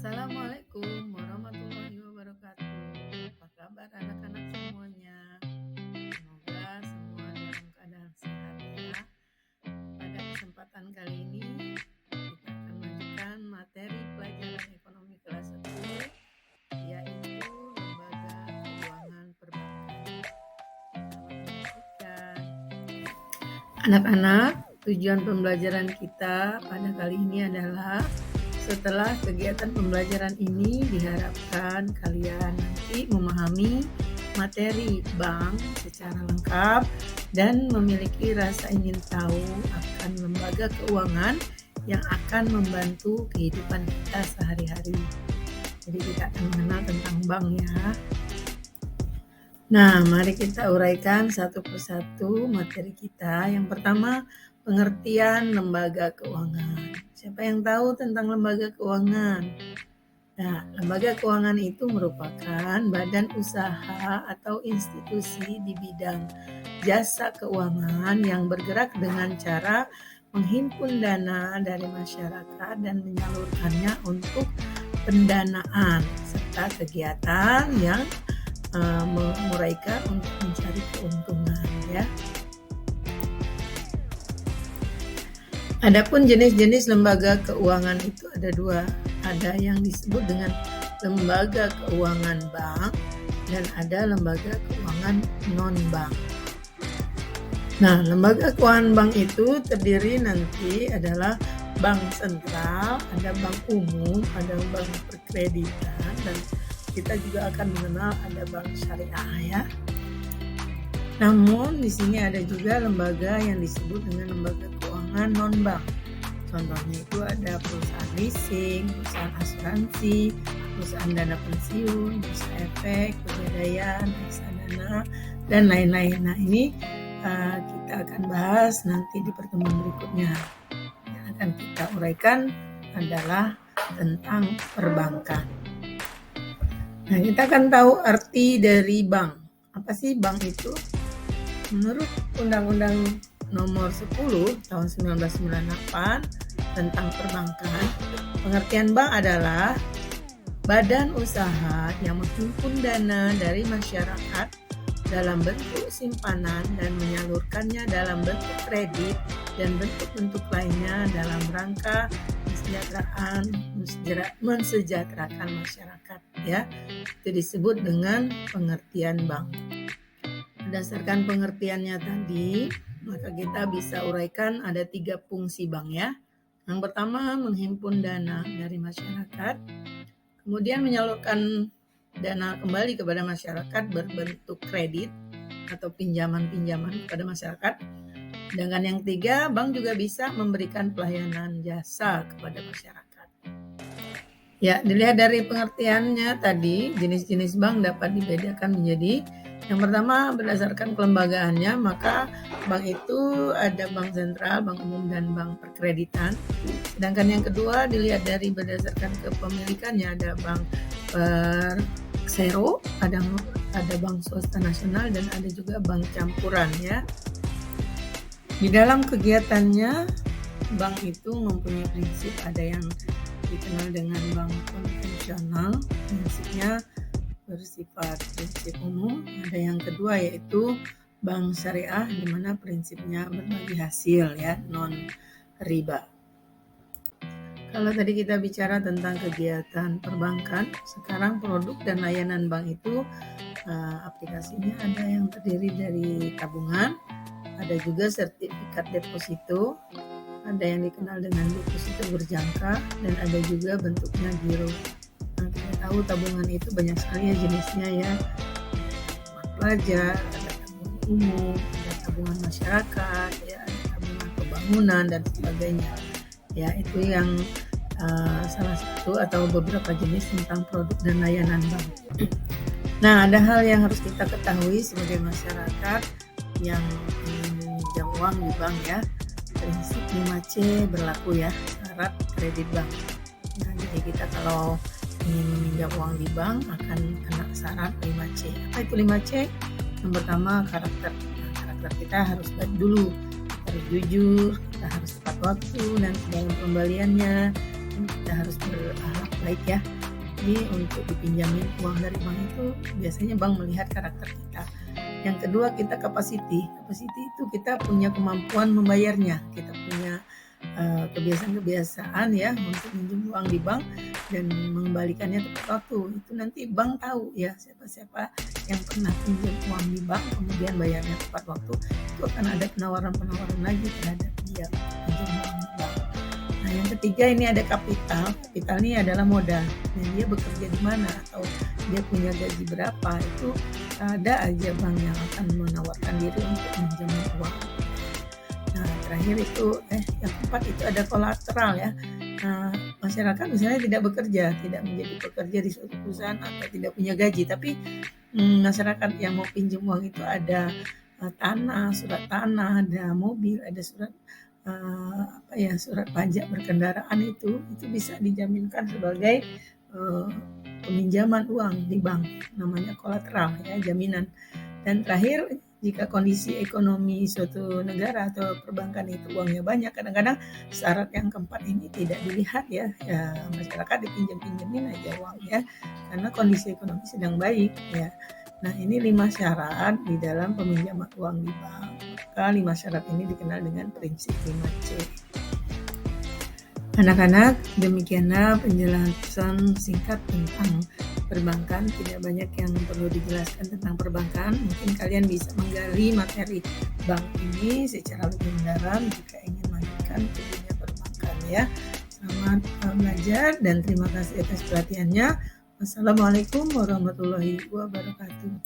Assalamualaikum warahmatullahi wabarakatuh. Apa kabar anak-anak semuanya? Semoga semua dalam keadaan sehat ya. Pada kesempatan kali ini kita akan melanjutkan materi pelajaran ekonomi kelas 10, yaitu lembaga keuangan perbankan. Selamat menyaksikan. Anak-anak, tujuan pembelajaran kita pada kali ini adalah setelah kegiatan pembelajaran ini diharapkan kalian nanti memahami materi bank secara lengkap dan memiliki rasa ingin tahu akan lembaga keuangan yang akan membantu kehidupan kita sehari-hari. Jadi kita akan mengenal tentang bank ya. Nah, mari kita uraikan satu persatu materi kita. Yang pertama, pengertian lembaga keuangan. Siapa yang tahu tentang lembaga keuangan? Nah, lembaga keuangan itu merupakan badan usaha atau institusi di bidang jasa keuangan yang bergerak dengan cara menghimpun dana dari masyarakat dan menyalurkannya untuk pendanaan serta kegiatan yang menguraikan untuk mencari keuntungan ya. Adapun jenis-jenis lembaga keuangan itu ada dua. Ada yang disebut dengan lembaga keuangan bank dan ada lembaga keuangan non-bank. Nah, lembaga keuangan bank itu terdiri nanti adalah bank sentral, ada bank umum, ada bank perkreditan, dan kita juga akan mengenal ada bank syariah ya. Namun di sini ada juga lembaga yang disebut dengan lembaga keuangan non-bank. Contohnya itu ada perusahaan leasing, perusahaan asuransi, perusahaan dana pensiun, bursa efek, pegadaian, reksadana, dan lain-lain. Nah ini kita akan bahas nanti di pertemuan berikutnya. Yang akan kita uraikan adalah tentang perbankan. Nah, kita akan tahu arti dari bank. Apa sih bank itu? Menurut Undang-Undang Nomor 10 Tahun 1998 tentang perbankan, pengertian bank adalah badan usaha yang menghimpun dana dari masyarakat dalam bentuk simpanan dan menyalurkannya dalam bentuk kredit dan bentuk-bentuk lainnya dalam rangka mensejahterakan masyarakat ya. Itu disebut dengan pengertian bank. Berdasarkan pengertiannya tadi, maka kita bisa uraikan ada 3 fungsi bank ya. Yang pertama, menghimpun dana dari masyarakat, kemudian menyalurkan dana kembali kepada masyarakat berbentuk kredit atau pinjaman-pinjaman kepada masyarakat. Sedangkan yang ketiga, bank juga bisa memberikan pelayanan jasa kepada masyarakat. Ya, dilihat dari pengertiannya tadi, jenis-jenis bank dapat dibedakan menjadi yang pertama berdasarkan kelembagaannya, maka bank itu ada bank sentral, bank umum, dan bank perkreditan. Sedangkan yang kedua dilihat dari berdasarkan kepemilikannya, ada bank persero, ada bank swasta nasional, dan ada juga bank campuran ya. Di dalam kegiatannya, bank itu mempunyai prinsip, ada yang dikenal dengan bank konvensional, prinsipnya bersifat prinsip umum. Ada yang kedua yaitu bank syariah, di mana prinsipnya berbagi hasil ya, non riba. Kalau tadi kita bicara tentang kegiatan perbankan, sekarang produk dan layanan bank itu aplikasinya ada yang terdiri dari tabungan, ada juga sertifikat deposito, ada yang dikenal dengan deposito berjangka, dan ada juga bentuknya giro. Nah, kita tahu tabungan itu banyak sekali ya jenisnya ya. Tabungan pelajar, ada tabungan umum, ada tabungan masyarakat, ya, ada tabungan pembangunan dan sebagainya. Ya, itu yang salah satu atau beberapa jenis tentang produk dan layanan bank. Nah, ada hal yang harus kita ketahui sebagai masyarakat yang ingin meminjam uang di bank ya. Prinsip 5C berlaku ya, syarat kredit bank. Nah, jadi kita kalau ingin meminjam uang di bank akan kena syarat 5C. Apa itu 5C? Yang pertama karakter. Nah, karakter kita harus baik dulu, kita harus jujur, kita harus tepat waktu dan dalam pembaliannya. kita harus berakhlak baik ya. Jadi untuk dipinjamin uang dari bank itu biasanya bank melihat karakter kita. Yang kedua kita capacity. Capacity itu kita punya kemampuan membayarnya. Kita punya kebiasaan-kebiasaan ya untuk minjem uang di bank dan mengembalikannya tepat waktu. Itu nanti bank tahu ya siapa-siapa yang pernah pinjam uang di bank kemudian bayarnya tepat waktu, itu akan ada penawaran-penawaran lagi terhadap dia pinjam uang di bank. Nah, yang ketiga ini ada kapital. Kapital ini adalah modal. Nah, dia bekerja di mana atau dia punya gaji berapa, itu ada aja bank yang akan menawarkan diri untuk pinjam uang. Nah, terakhir itu yang keempat itu ada kolateral ya. Nah, masyarakat misalnya tidak bekerja, tidak menjadi pekerja di suatu perusahaan atau tidak punya gaji, tapi masyarakat yang mau pinjam uang itu ada tanah, surat tanah, ada mobil, ada surat surat pajak berkendaraan, itu bisa dijaminkan sebagai peminjaman uang di bank, namanya kolateral ya, jaminan. Dan terakhir, jika kondisi ekonomi suatu negara atau perbankan itu uangnya banyak, kadang-kadang syarat yang keempat ini tidak dilihat ya, masyarakat dipinjam-pinjemin aja uang ya, karena kondisi ekonomi sedang baik ya. Nah, ini 5 syarat di dalam peminjaman uang di bank. Maka 5 syarat ini dikenal dengan prinsip 5C. Anak-anak, demikianlah penjelasan singkat tentang perbankan. Tidak banyak yang perlu dijelaskan tentang perbankan. Mungkin kalian bisa menggali materi bank ini secara lebih mendalam jika ingin melanjutkan ke dunia perbankan ya. Selamat belajar dan terima kasih atas perhatiannya. Wassalamualaikum warahmatullahi wabarakatuh.